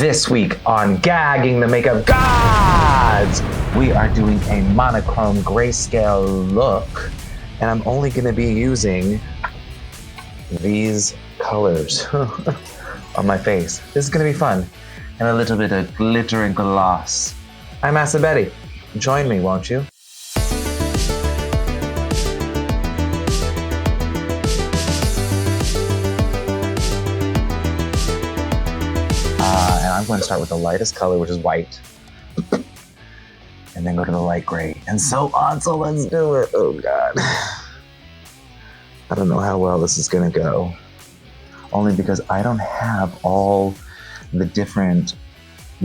This week on Gagging the Makeup Gods, we are doing a monochrome grayscale look, and I'm only going to be using these colors on my face. This is going to be fun, and a little bit of glitter and gloss. I'm Betty. Join me, won't you? I'm going to start with the lightest color, which is white, and then go to the light gray, and so on. So let's do it. Oh God. I don't know how well this is going to go, only because I don't have all the different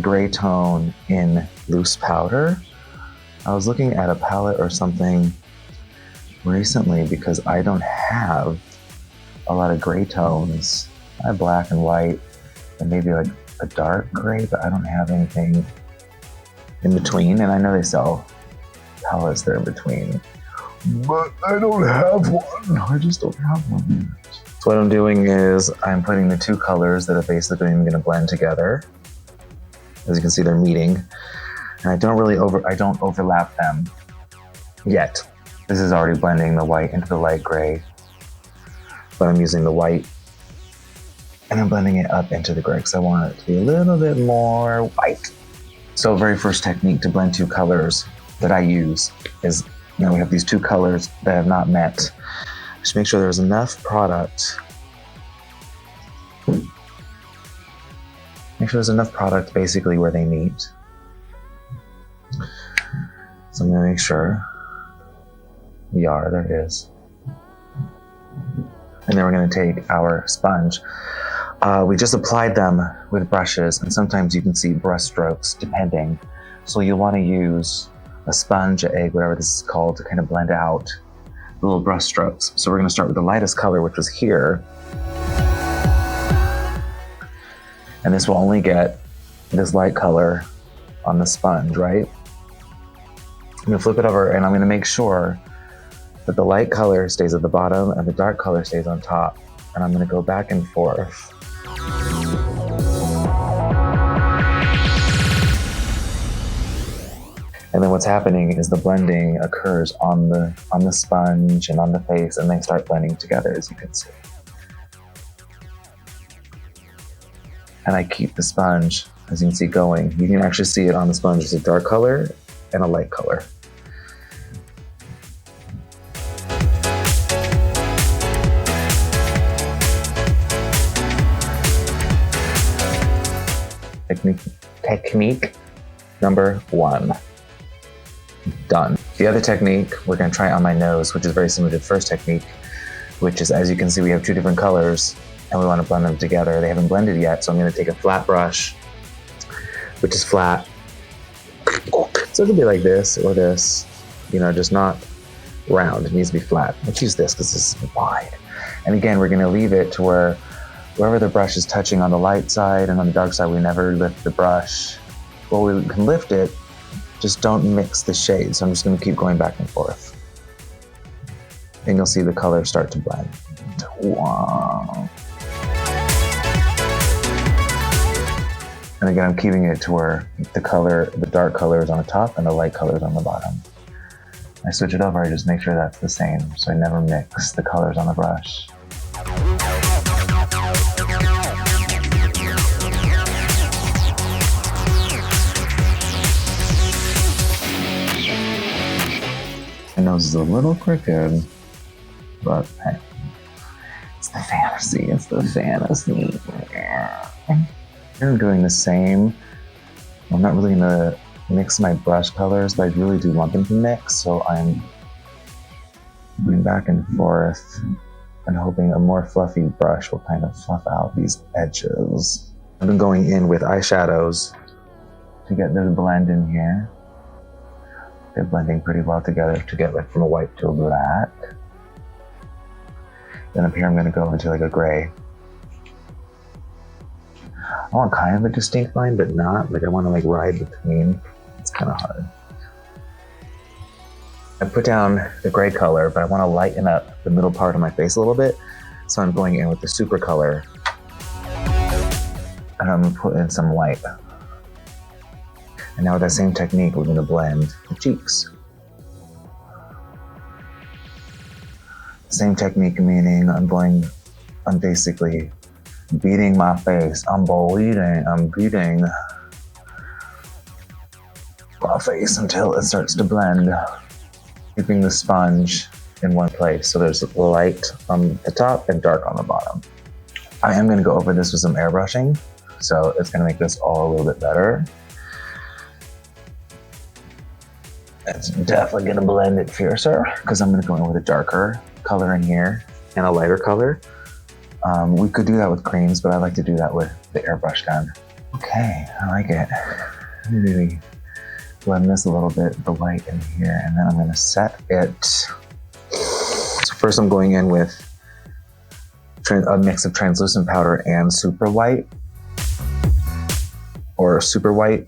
gray tone in loose powder. I was looking at a palette or something recently because I don't have a lot of gray tones. I have black and white and maybe like a dark gray, but I don't have anything in between. And I know they sell palettes that are in between, but I don't have one. I just don't have one. So what I'm doing is I'm putting the two colors that are basically going to blend together. As you can see, they're meeting, and I don't overlap them yet. This is already blending the white into the light gray, but I'm using the white and I'm blending it up into the gray because I want it to be a little bit more white. So very first technique to blend two colors that I use is, we have these two colors that have not met. Just make sure there's enough product. Make sure there's enough product basically where they meet. So I'm gonna make sure there is. And then we're gonna take our sponge. We just applied them with brushes, and sometimes you can see brush strokes depending. So you'll want to use a sponge, an egg, whatever this is called, to kind of blend out the little brush strokes. So we're going to start with the lightest color, which was here. And this will only get this light color on the sponge, right? I'm going to flip it over, and I'm going to make sure that the light color stays at the bottom and the dark color stays on top. And I'm going to go back and forth. And then what's happening is the blending occurs on the sponge and on the face, and they start blending together, as you can see. And I keep the sponge, as you can see, going. You can actually see it on the sponge as a dark color and a light color. Technique number 1. Done. The other technique we're going to try on my nose, which is very similar to the first technique, which is, as you can see, we have two different colors and we want to blend them together. They haven't blended yet, so I'm going to take a flat brush, which is flat. So it could be like this or this, just not round. It needs to be flat. Let's use this because this is wide. And again, we're going to leave it to wherever the brush is touching on the light side and on the dark side, we never lift the brush. Well, we can lift it, just don't mix the shades. So I'm just gonna keep going back and forth. And you'll see the colors start to blend. Wow. And again, I'm keeping it to where the dark color is on the top and the light color is on the bottom. I switch it over, I just make sure that's the same, so I never mix the colors on the brush. My nose is a little crooked, but hey, it's the fantasy, it's the fantasy. I'm doing the same. I'm not really gonna mix my brush colors, but I really do want them to mix, so I'm going back and forth and hoping a more fluffy brush will kind of fluff out these edges. I've been going in with eyeshadows to get the blend in here. They're blending pretty well together to get like from a white to a black. Then up here I'm gonna go into like a gray. I want kind of a distinct line, but not. Like I want to like ride between. It's kind of hard. I put down the gray color, but I want to lighten up the middle part of my face a little bit. So I'm going in with the super color. And And I'm gonna put in some white. And now with that same technique, we're gonna blend the cheeks. Same technique, meaning I'm basically beating my face. I'm beating my face until it starts to blend, keeping the sponge in one place. So there's light on the top and dark on the bottom. I am gonna go over this with some airbrushing, so it's gonna make this all a little bit better. It's definitely gonna blend it fiercer because I'm gonna go in with a darker color in here and a lighter color. We could do that with creams, but I like to do that with the airbrush gun. Okay, I like it. Let me really blend this a little bit, the white in here, and then I'm gonna set it. So first I'm going in with a mix of translucent powder and super white, or super white.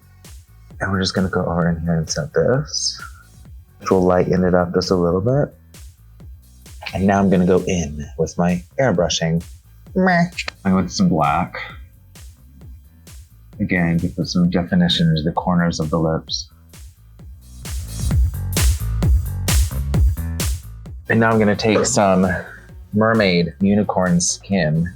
And we're just gonna go over in here and set this, which will lighten it up just a little bit. And now I'm gonna go in with my airbrushing. I went some black. Again, to put some definition into the corners of the lips. And now I'm gonna take some Mermaid unicorn skin.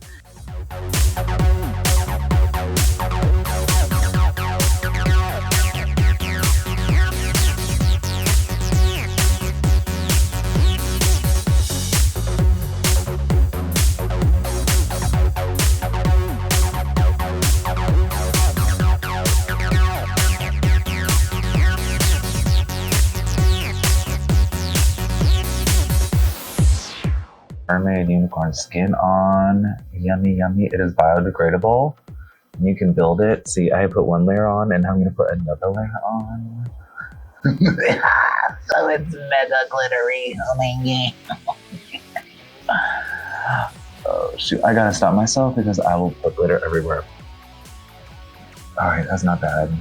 Mermaid unicorn skin on. Yummy, yummy. It is biodegradable. You can build it. See, I put one layer on and now I'm gonna put another layer on. So it's mega glittery. Oh my god. Oh shoot, I gotta stop myself because I will put glitter everywhere. All right, that's not bad.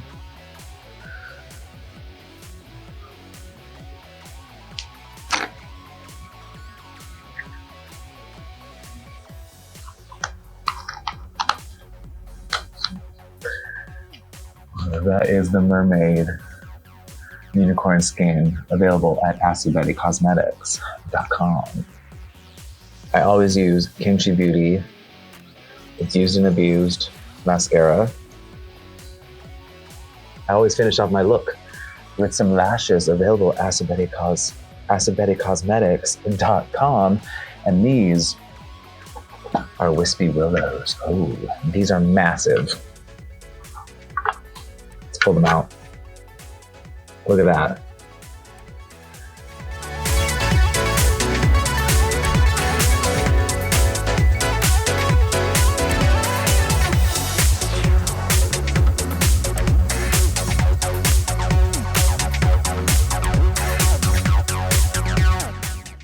That is the Mermaid unicorn skin, available at MadeByMitchell.com. I always use Kimchi Beauty. It's used and abused mascara. I always finish off my look with some lashes, available at MadeByMitchell.com. And these are Wispy Willows. Oh, these are massive. Pull them out. Look at that.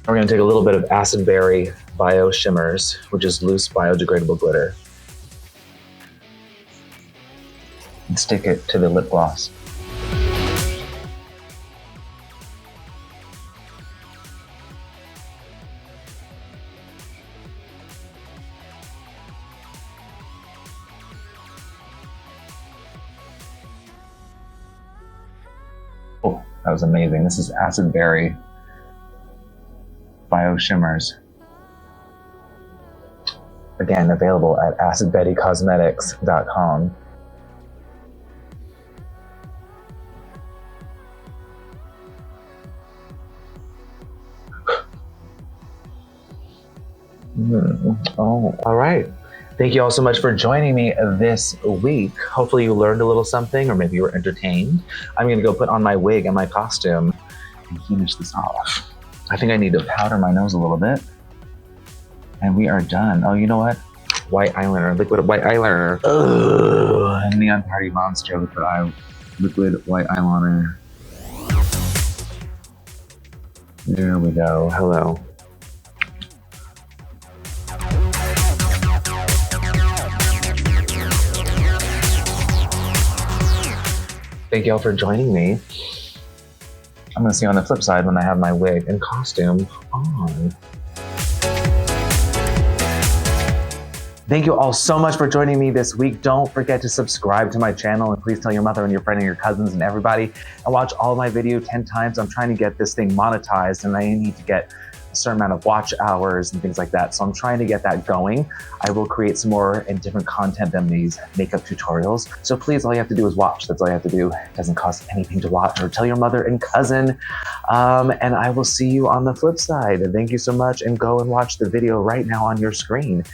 We're going to take a little bit of Acid Berry Bio Shimmers, which is loose biodegradable glitter, and stick it to the lip gloss. Oh, that was amazing. This is Acid Berry Bio Shimmers. Again, available at AcidBettyCosmetics.com. Oh, all right. Thank you all so much for joining me this week. Hopefully you learned a little something, or maybe you were entertained. I'm gonna go put on my wig and my costume and finish this off. I think I need to powder my nose a little bit. And we are done. Oh, you know what? White eyeliner, liquid white eyeliner. Ugh, Neon Party Monster liquid white eyeliner. There we go. Hello. Thank y'all for joining me. I'm gonna see you on the flip side when I have my wig and costume on. Thank you all so much for joining me this week. Don't forget to subscribe to my channel, and please tell your mother and your friend and your cousins and everybody, and watch all my video 10 times. I'm trying to get this thing monetized, and I need to get a certain amount of watch hours and things like that. So I'm trying to get that going. I will create some more and different content than these makeup tutorials. So please, all you have to do is watch. That's all you have to do. It doesn't cost anything to watch, or tell your mother and cousin. And I will see you on the flip side. Thank you so much, and go and watch the video right now on your screen.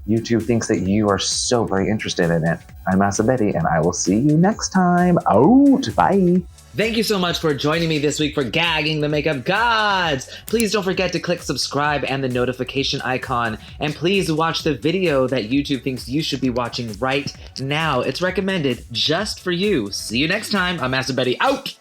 YouTube thinks that you are so very interested in it. I'm MadeByMitchell, and I will see you next time. Out. Bye. Thank you so much for joining me this week for Gagging the Makeup Gods. Please don't forget to click subscribe and the notification icon. And please watch the video that YouTube thinks you should be watching right now. It's recommended just for you. See you next time. I'm MadeByMitchell, out.